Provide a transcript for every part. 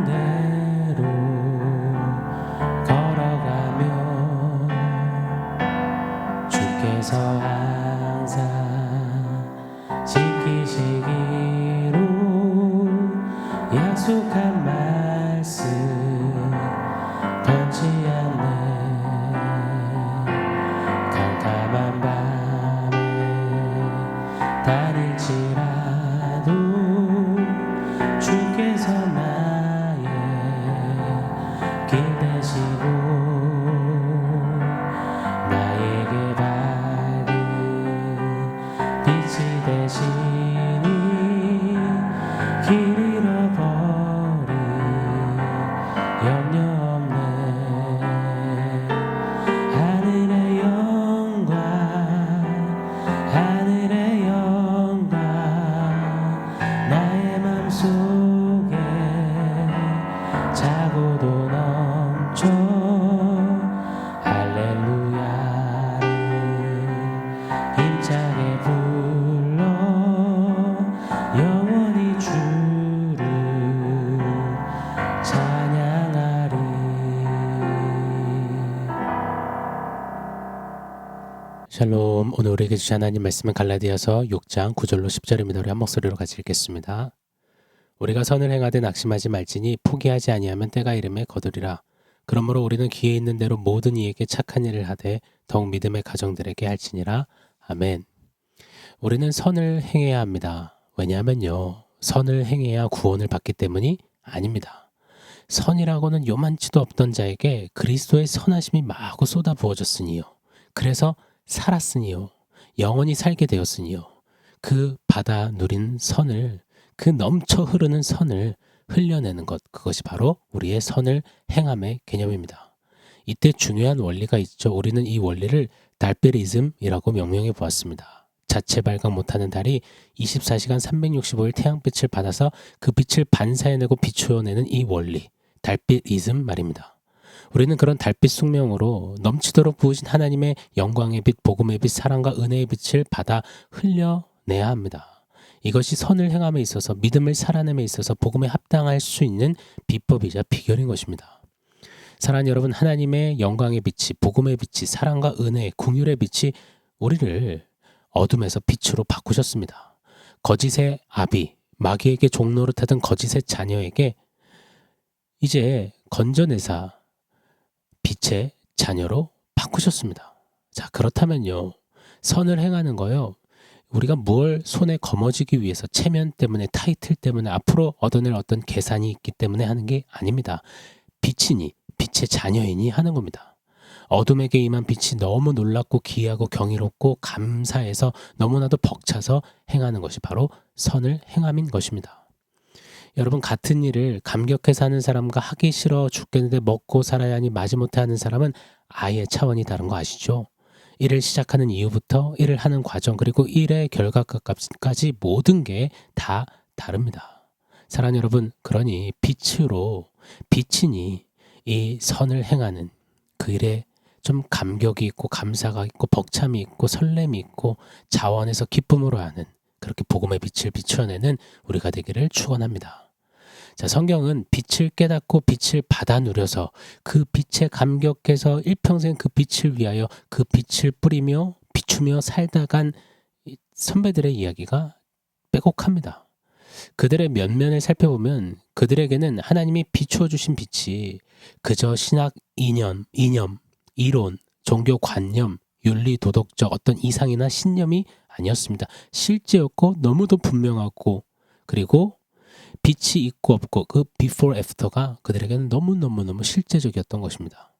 대로 걸어가며 주께서 항상 지키시기로 약속한 말씀 변치 않네. 캄캄한 밤에 다닐지라도 주께서 나의 길 되시고 나에게 밝은 빛이 되시니 길 잃어버린 염려 없네. 하늘의 영광 하늘의 영광 나의 맘속에 자고도 넘쳐 할렐루야를 힘차게 불러 영원히 주를 찬양하리. 샬롬. 오늘 우리에게 주신 하나님 말씀은 갈라디아서 6장 9절로 10절입니다. 우리 한 목소리로 같이 읽겠습니다. 우리가 선을 행하되 낙심하지 말지니 포기하지 아니하면 때가 이름에 거두리라. 그러므로 우리는 기회 있는 대로 모든 이에게 착한 일을 하되 더욱 믿음의 가정들에게 할지니라. 아멘. 우리는 선을 행해야 합니다. 왜냐하면요, 선을 행해야 구원을 받기 때문이 아닙니다. 선이라고는 요만치도 없던 자에게 그리스도의 선하심이 마구 쏟아 부어졌으니요, 그래서 살았으니요, 영원히 살게 되었으니요, 그 받아 누린 선을, 그 넘쳐 흐르는 선을 흘려내는 것, 그것이 바로 우리의 선을 행함의 개념입니다. 이때 중요한 원리가 있죠. 우리는 이 원리를 달빛이즘이라고 명명해 보았습니다. 자체 발광 못하는 달이 24시간 365일 태양빛을 받아서 그 빛을 반사해내고 비추어내는 이 원리, 달빛이즘 말입니다. 우리는 그런 달빛 숙명으로 넘치도록 부으신 하나님의 영광의 빛, 복음의 빛, 사랑과 은혜의 빛을 받아 흘려내야 합니다. 이것이 선을 행함에 있어서, 믿음을 살아냄에 있어서 복음에 합당할 수 있는 비법이자 비결인 것입니다. 사랑하는 여러분, 하나님의 영광의 빛이, 복음의 빛이, 사랑과 은혜, 긍휼의 빛이 우리를 어둠에서 빛으로 바꾸셨습니다. 거짓의 아비, 마귀에게 종노릇하던 거짓의 자녀에게 이제 건져내사 빛의 자녀로 바꾸셨습니다. 자, 그렇다면요, 선을 행하는 거요, 우리가 뭘 손에 거머쥐기 위해서, 체면 때문에, 타이틀 때문에, 앞으로 얻어낼 어떤 계산이 있기 때문에 하는 게 아닙니다. 빛이니, 빛의 자녀이니 하는 겁니다. 어둠에게 임한 빛이 너무 놀랍고 기이하고 경이롭고 감사해서 너무나도 벅차서 행하는 것이 바로 선을 행함인 것입니다. 여러분, 같은 일을 감격해서 하는 사람과 하기 싫어 죽겠는데 먹고 살아야 하니 마지못해 하는 사람은 아예 차원이 다른 거 아시죠? 일을 시작하는 이유부터 일을 하는 과정, 그리고 일의 결과까지 모든 게 다 다릅니다. 사랑하는 여러분, 그러니 빛이니 이 선을 행하는 그 일에 좀 감격이 있고 감사가 있고 벅참이 있고 설렘이 있고 자원에서 기쁨으로 하는, 그렇게 복음의 빛을 비추어내는 우리가 되기를 축원합니다. 자, 성경은 빛을 깨닫고 빛을 받아 누려서 그 빛에 감격해서 일평생 그 빛을 위하여 그 빛을 뿌리며 비추며 살다 간 선배들의 이야기가 빼곡합니다. 그들의 면면을 살펴보면 그들에게는 하나님이 비추어 주신 빛이 그저 신학 이념, 이론, 종교 관념, 윤리 도덕적 어떤 이상이나 신념이 아니었습니다. 실제였고 너무도 분명하고, 그리고 빛이 있고 없고 그 before after가 그들에게는 너무너무 실제적이었던 것입니다.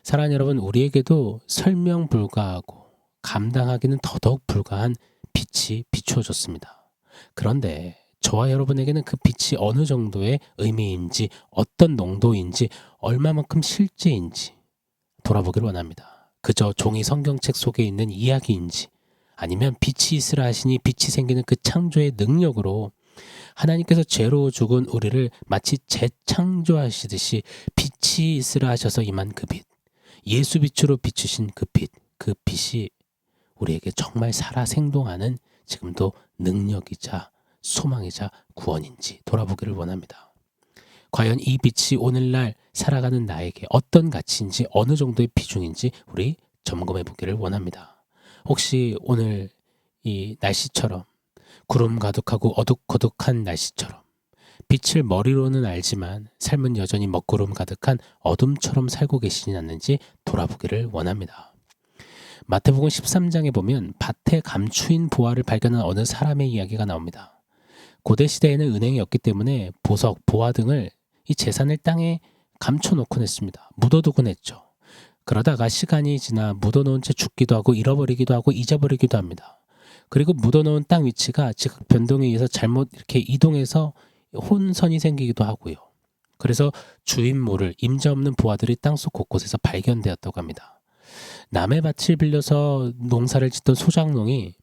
사랑하는 여러분, 우리에게도 설명 불가하고 감당하기는 더더욱 불가한 빛이 비추어졌습니다. 그런데 저와 여러분에게는 그 빛이 어느 정도의 의미인지, 어떤 농도인지, 얼마만큼 실제인지 돌아보기를 원합니다. 그저 종이 성경책 속에 있는 이야기인지, 아니면 빛이 있으라 하시니 빛이 생기는 그 창조의 능력으로 하나님께서 죄로 죽은 우리를 마치 재창조하시듯이 빛이 있으라 하셔서 임한 그 빛, 예수 빛으로 비추신 그 빛이 우리에게 정말 살아 생동하는 지금도 능력이자 소망이자 구원인지 돌아보기를 원합니다. 과연 이 빛이 오늘날 살아가는 나에게 어떤 가치인지 어느 정도의 비중인지 우리 점검해 보기를 원합니다. 혹시 오늘 이 날씨처럼 구름 가득하고 어둑어둑한 날씨처럼 빛을 머리로는 알지만 삶은 여전히 먹구름 가득한 어둠처럼 살고 계시진 않는지 돌아보기를 원합니다. 마태복음 13장에 보면 밭에 감추인 보화를 발견한 어느 사람의 이야기가 나옵니다. 고대 시대에는 은행이 없기 때문에 보석, 보화 등을 이 재산을 땅에 감춰놓곤 했습니다. 묻어두곤 했죠. 그러다가 시간이 지나 묻어놓은 채 죽기도 하고 잃어버리기도 하고 잊어버리기도 합니다. 그리고 묻어놓은 땅 위치가 지각 변동에 의해서 잘못 이렇게 이동해서 혼선이 생기기도 하고요. 그래서 주인 모를 임자 없는 보화들이 땅속 곳곳에서 발견되었다고 합니다. 남의 밭을 빌려서 농사를 짓던 소작농이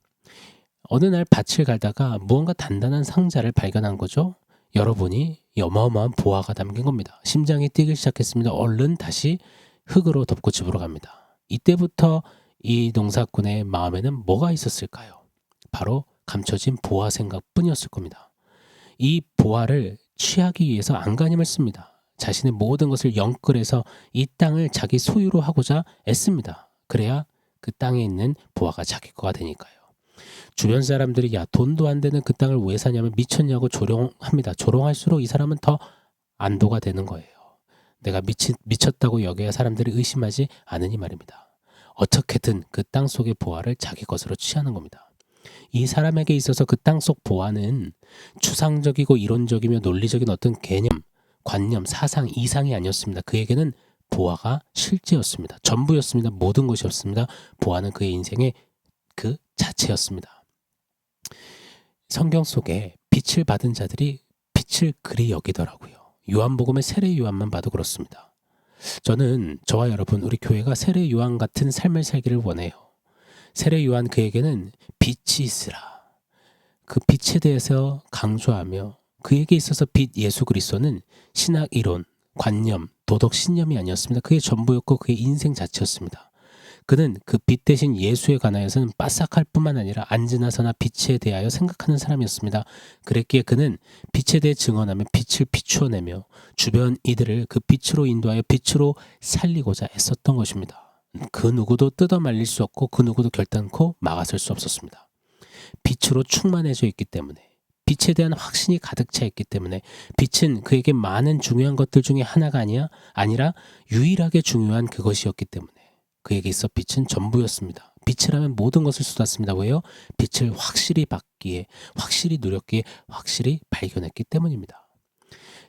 어느 날 밭을 갈다가 무언가 단단한 상자를 발견한 거죠. 열어보니 어마어마한 보화가 담긴 겁니다. 심장이 뛰기 시작했습니다. 얼른 다시 흙으로 덮고 집으로 갑니다. 이때부터 이 농사꾼의 마음에는 뭐가 있었을까요? 바로 감춰진 보화 생각뿐이었을 겁니다. 이 보화를 취하기 위해서 안간힘을 씁니다. 자신의 모든 것을 영끌해서 이 땅을 자기 소유로 하고자 애씁니다. 그래야 그 땅에 있는 보화가 자기 거가 되니까요. 주변 사람들이 야 돈도 안 되는 그 땅을 왜 사냐면 미쳤냐고 조롱합니다. 조롱할수록 이 사람은 더 안도가 되는 거예요. 내가 미쳤다고 여겨야 사람들이 의심하지 않으니 말입니다. 어떻게든 그 땅 속의 보화를 자기 것으로 취하는 겁니다. 이 사람에게 있어서 그 땅 속 보화는 추상적이고 이론적이며 논리적인 어떤 개념, 관념, 사상 이상이 아니었습니다. 그에게는 보화가 실제였습니다. 전부였습니다. 모든 것이었습니다. 보화는 그의 인생의 그 자체였습니다. 성경 속에 빛을 받은 자들이 빛을 그리 여기더라고요. 요한복음의 세례 요한만 봐도 그렇습니다. 저는 저와 여러분 우리 교회가 세례 요한 같은 삶을 살기를 원해요. 세례 요한 그에게는 빛이 있으라. 그 빛에 대해서 강조하며 그에게 있어서 빛 예수 그리스도는 신학 이론, 관념, 도덕 신념이 아니었습니다. 그의 전부였고 그의 인생 자체였습니다. 그는 그 빛 대신 예수에 관하여서는 빠삭할 뿐만 아니라 앉으나 서나 빛에 대하여 생각하는 사람이었습니다. 그랬기에 그는 빛에 대해 증언하며 빛을 비추어내며 주변 이들을 그 빛으로 인도하여 빛으로 살리고자 애썼던 것입니다. 그 누구도 뜯어 말릴 수 없고 그 누구도 결단코 막아설 수 없었습니다. 빛으로 충만해져 있기 때문에 빛에 대한 확신이 가득 차 있기 때문에 빛은 그에게 많은 중요한 것들 중에 하나가 아니라 유일하게 중요한 그것이었기 때문에 그에게 있어 빛은 전부였습니다. 빛이라면 모든 것을 쏟았습니다. 왜요? 빛을 확실히 받기에, 확실히 누렸기에, 확실히 발견했기 때문입니다.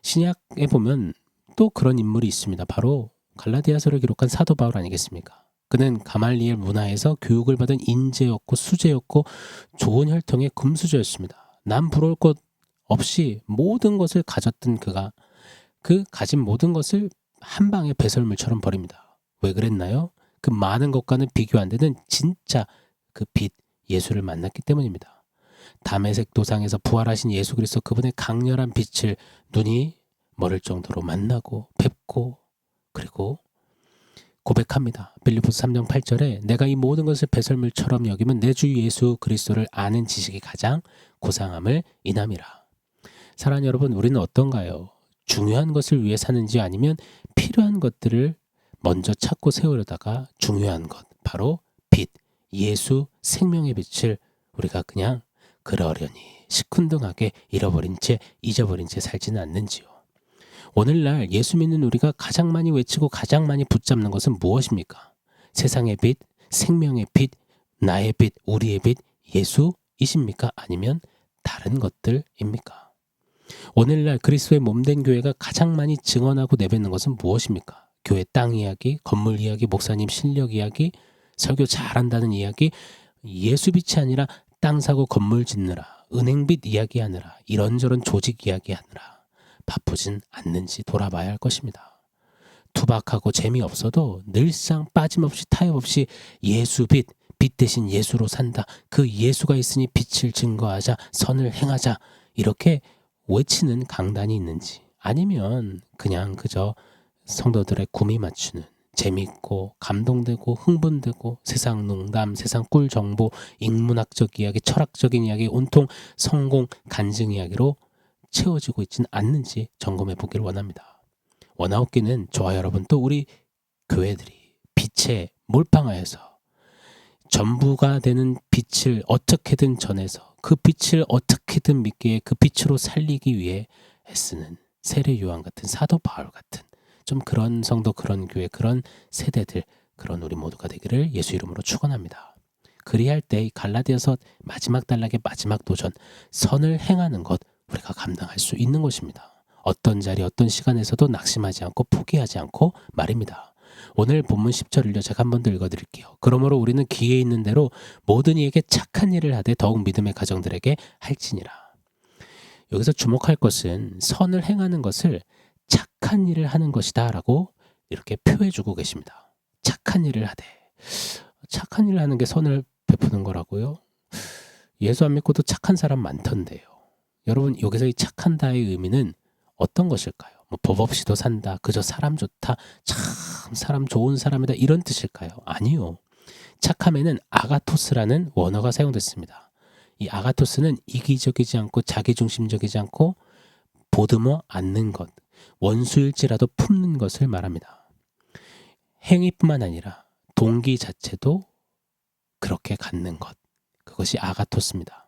신약에 보면 또 그런 인물이 있습니다. 바로 갈라디아서를 기록한 사도 바울 아니겠습니까? 그는 가말리엘 문화에서 교육을 받은 인재였고 수재였고 좋은 혈통의 금수저였습니다. 남 부러울 것 없이 모든 것을 가졌던 그가 그 가진 모든 것을 한 방에 배설물처럼 버립니다. 왜 그랬나요? 그 많은 것과는 비교 안 되는 진짜 그 빛 예수를 만났기 때문입니다. 다메섹 도상에서 부활하신 예수 그리스도 그분의 강렬한 빛을 눈이 멀을 정도로 만나고 뵙고 그리고 고백합니다. 빌립보서 3장 8절에 내가 이 모든 것을 배설물처럼 여기면 내 주 예수 그리스도를 아는 지식이 가장 고상함을 인함이라. 사랑하는 여러분, 우리는 어떤가요? 중요한 것을 위해 사는지 아니면 필요한 것들을 먼저 찾고 세우려다가 중요한 것, 바로 빛, 예수 생명의 빛을 우리가 그냥 그러려니 시큰둥하게 잃어버린 채 잊어버린 채 살지는 않는지요. 오늘날 예수 믿는 우리가 가장 많이 외치고 가장 많이 붙잡는 것은 무엇입니까? 세상의 빛, 생명의 빛, 나의 빛, 우리의 빛, 예수이십니까? 아니면 다른 것들입니까? 오늘날 그리스도의 몸된 교회가 가장 많이 증언하고 내뱉는 것은 무엇입니까? 교회 땅 이야기, 건물 이야기, 목사님 실력 이야기, 설교 잘한다는 이야기, 예수빛이 아니라 땅 사고 건물 짓느라, 은행빚 이야기하느라, 이런저런 조직 이야기하느라 바쁘진 않는지 돌아봐야 할 것입니다. 투박하고 재미없어도 늘상 빠짐없이 타협 없이 예수빛, 빛 대신 예수로 산다. 그 예수가 있으니 빛을 증거하자, 선을 행하자 이렇게 외치는 강단이 있는지 아니면 그냥 그저 성도들의 구미 맞추는 재밌고 감동되고 흥분되고 세상 농담, 세상 꿀 정보, 인문학적 이야기, 철학적인 이야기, 온통 성공, 간증 이야기로 채워지고 있지는 않는지 점검해 보기를 원합니다. 원아웃기는 저와 여러분 또 우리 교회들이 빛에 몰빵하여서 전부가 되는 빛을 어떻게든 전해서 그 빛을 어떻게든 믿기에 그 빛으로 살리기 위해 애쓰는 세례 요한 같은 사도 바울 같은 좀 그런 성도, 그런 교회, 그런 세대들, 그런 우리 모두가 되기를 예수 이름으로 축원합니다. 그리할 때 이 갈라디아서 마지막 단락의 마지막 도전, 선을 행하는 것 우리가 감당할 수 있는 것입니다. 어떤 자리, 어떤 시간에서도 낙심하지 않고 포기하지 않고 말입니다. 오늘 본문 10절을요 제가 한 번 더 읽어드릴게요. 그러므로 우리는 기회 있는 대로 모든 이에게 착한 일을 하되 더욱 믿음의 가정들에게 할지니라. 여기서 주목할 것은 선을 행하는 것을 착한 일을 하는 것이다 라고 이렇게 표해주고 계십니다. 착한 일을 하되. 착한 일을 하는 게 선을 베푸는 거라고요? 예수 안 믿고도 착한 사람 많던데요. 여러분 여기서 이 착한다의 의미는 어떤 것일까요? 뭐 법 없이도 산다, 그저 사람 좋다, 참 사람 좋은 사람이다 이런 뜻일까요? 아니요. 착함에는 아가토스라는 원어가 사용됐습니다. 이 아가토스는 이기적이지 않고 자기중심적이지 않고 보듬어 안는 것, 원수일지라도 품는 것을 말합니다. 행위뿐만 아니라 동기 자체도 그렇게 갖는 것, 그것이 아가토스입니다.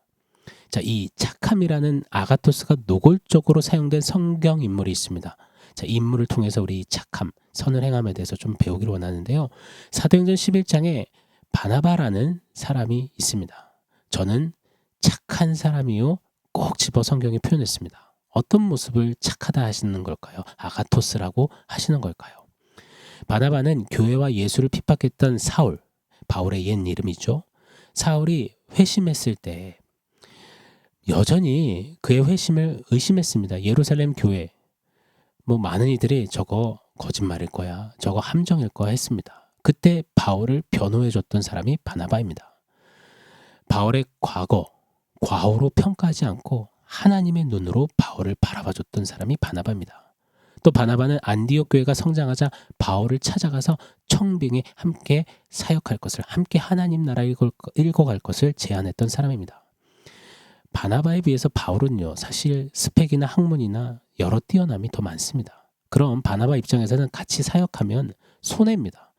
자, 이 착함이라는 아가토스가 노골적으로 사용된 성경 인물이 있습니다. 자, 이 인물을 통해서 우리 착함, 선을 행함에 대해서 좀 배우기를 원하는데요. 사도행전 11장에 바나바라는 사람이 있습니다. 저는 착한 사람이요 꼭 집어 성경에 표현했습니다. 어떤 모습을 착하다 하시는 걸까요? 아가토스라고 하시는 걸까요? 바나바는 교회와 예수를 핍박했던 사울, 바울의 옛 이름이죠. 사울이 회심했을 때 여전히 그의 회심을 의심했습니다. 예루살렘 교회 뭐 많은 이들이 저거 거짓말일 거야, 저거 함정일 거야 했습니다. 그때 바울을 변호해 줬던 사람이 바나바입니다. 바울의 과거로 평가하지 않고 하나님의 눈으로 바울을 바라봐 줬던 사람이 바나바입니다. 또 바나바는 안디옥 교회가 성장하자 바울을 찾아가서 청빙에 함께 사역할 것을, 함께 하나님 나라 읽어갈 것을 제안했던 사람입니다. 바나바에 비해서 바울은요 사실 스펙이나 학문이나 여러 뛰어남이 더 많습니다. 그럼 바나바 입장에서는 같이 사역하면 손해입니다.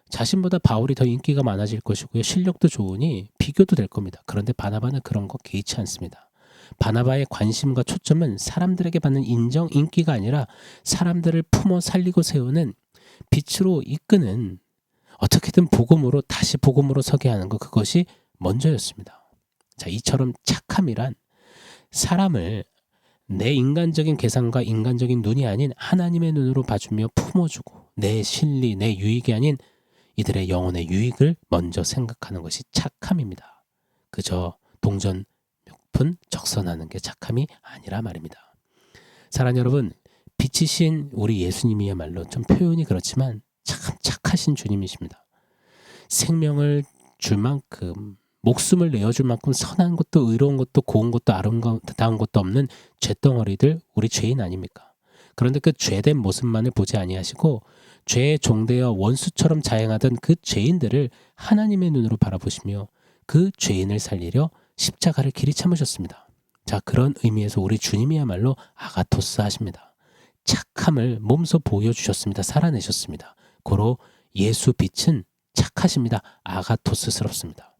자신보다 바울이 더 인기가 많아질 것이고요, 실력도 좋으니 비교도 될 겁니다. 그런데 바나바는 그런 거 개의치 않습니다. 바나바의 관심과 초점은 사람들에게 받는 인정, 인기가 아니라 사람들을 품어 살리고 세우는, 빛으로 이끄는, 어떻게든 복음으로 다시 복음으로 서게 하는 것, 그것이 먼저였습니다. 자, 이처럼 착함이란 사람을 내 인간적인 계산과 인간적인 눈이 아닌 하나님의 눈으로 봐주며 품어주고 내 실리, 내 유익이 아닌 이들의 영혼의 유익을 먼저 생각하는 것이 착함입니다. 그저 동전 몇 푼 적선하는 게 착함이 아니라 말입니다. 사랑하는 여러분, 빛이신 우리 예수님이야말로 좀 표현이 그렇지만 참 착하신 주님이십니다. 생명을 줄 만큼, 목숨을 내어줄 만큼 선한 것도 의로운 것도 고운 것도 아름다운 것도 없는 죄덩어리들, 우리 죄인 아닙니까? 그런데 그 죄된 모습만을 보지 아니하시고 죄에 종되어 원수처럼 자행하던 그 죄인들을 하나님의 눈으로 바라보시며 그 죄인을 살리려 십자가를 길이 참으셨습니다. 자, 그런 의미에서 우리 주님이야말로 아가토스 하십니다. 착함을 몸소 보여주셨습니다. 살아내셨습니다. 고로 예수 빛은 착하십니다. 아가토스스럽습니다.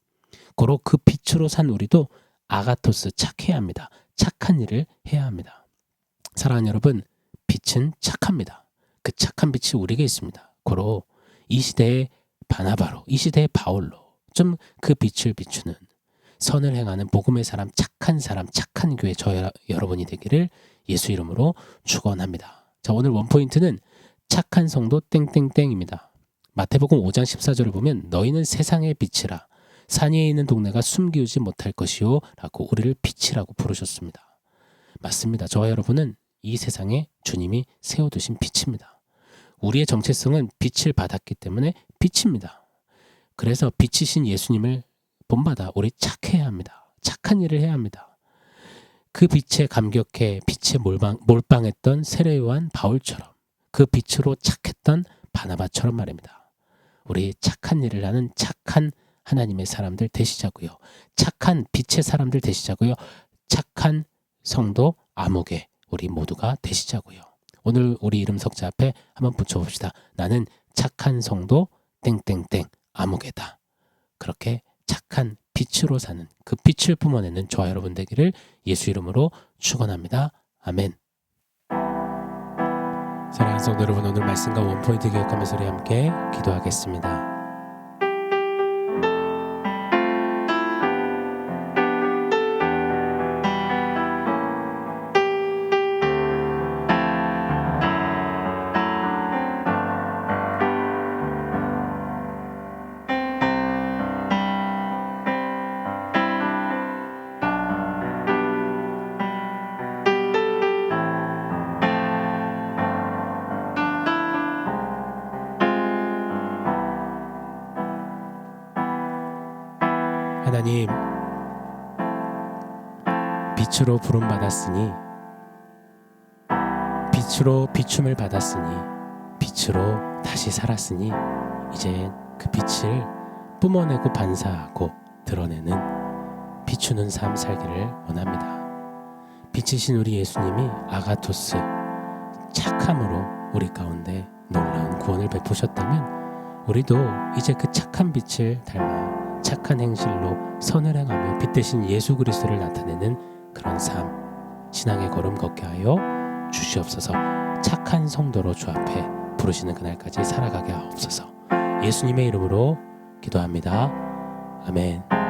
고로 그 빛으로 산 우리도 아가토스, 착해야 합니다. 착한 일을 해야 합니다. 사랑하는 여러분, 빛은 착합니다. 그 착한 빛이 우리에게 있습니다. 고로 이 시대의 바나바로, 이 시대의 바울로 좀 그 빛을 비추는, 선을 행하는 복음의 사람, 착한 교회 여러분이 되기를 예수 이름으로 축원합니다. 자, 오늘 원포인트는 착한 성도 땡땡땡입니다. 마태복음 5장 14절을 보면 너희는 세상의 빛이라 산 위에 있는 동네가 숨기우지 못할 것이요 라고 우리를 빛이라고 부르셨습니다. 맞습니다. 저와 여러분은 이 세상에 주님이 세워두신 빛입니다. 우리의 정체성은 빛을 받았기 때문에 빛입니다. 그래서 빛이신 예수님을 본받아 우리 착해야 합니다. 착한 일을 해야 합니다. 그 빛에 감격해 빛에 몰빵했던 세례 요한 바울처럼, 그 빛으로 착했던 바나바처럼 말입니다. 우리 착한 일을 하는 착한 하나님의 사람들 되시자고요. 착한 빛의 사람들 되시자고요. 착한 성도 아무개 우리 모두가 되시자고요. 오늘 우리 이름 석자 앞에 한번 붙여봅시다. 나는 착한 성도 땡땡땡 아무개다. 그렇게 착한 빛으로 사는 그 빛을 뿜어내는 저와 여러분 되기를 예수 이름으로 축원합니다. 아멘. 사랑하는 성도 여러분, 오늘 말씀과 원포인트 교육하면서 우리 함께 기도하겠습니다. 하나님, 빛으로 부름받았으니, 빛으로 비춤을 받았으니, 빛으로 다시 살았으니, 이제 그 빛을 뿜어내고 반사하고 드러내는 비추는 삶 살기를 원합니다. 빛이신 우리 예수님이 아가토스, 착함으로 우리 가운데 놀라운 구원을 베푸셨다면 우리도 이제 그 착한 빛을 닮아 착한 행실로 선을 행하며 빛 대신 예수 그리스도를 나타내는 그런 삶, 신앙의 걸음 걷게 하여 주시옵소서. 착한 성도로 주 앞에 부르시는 그날까지 살아가게 하옵소서. 예수님의 이름으로 기도합니다. 아멘.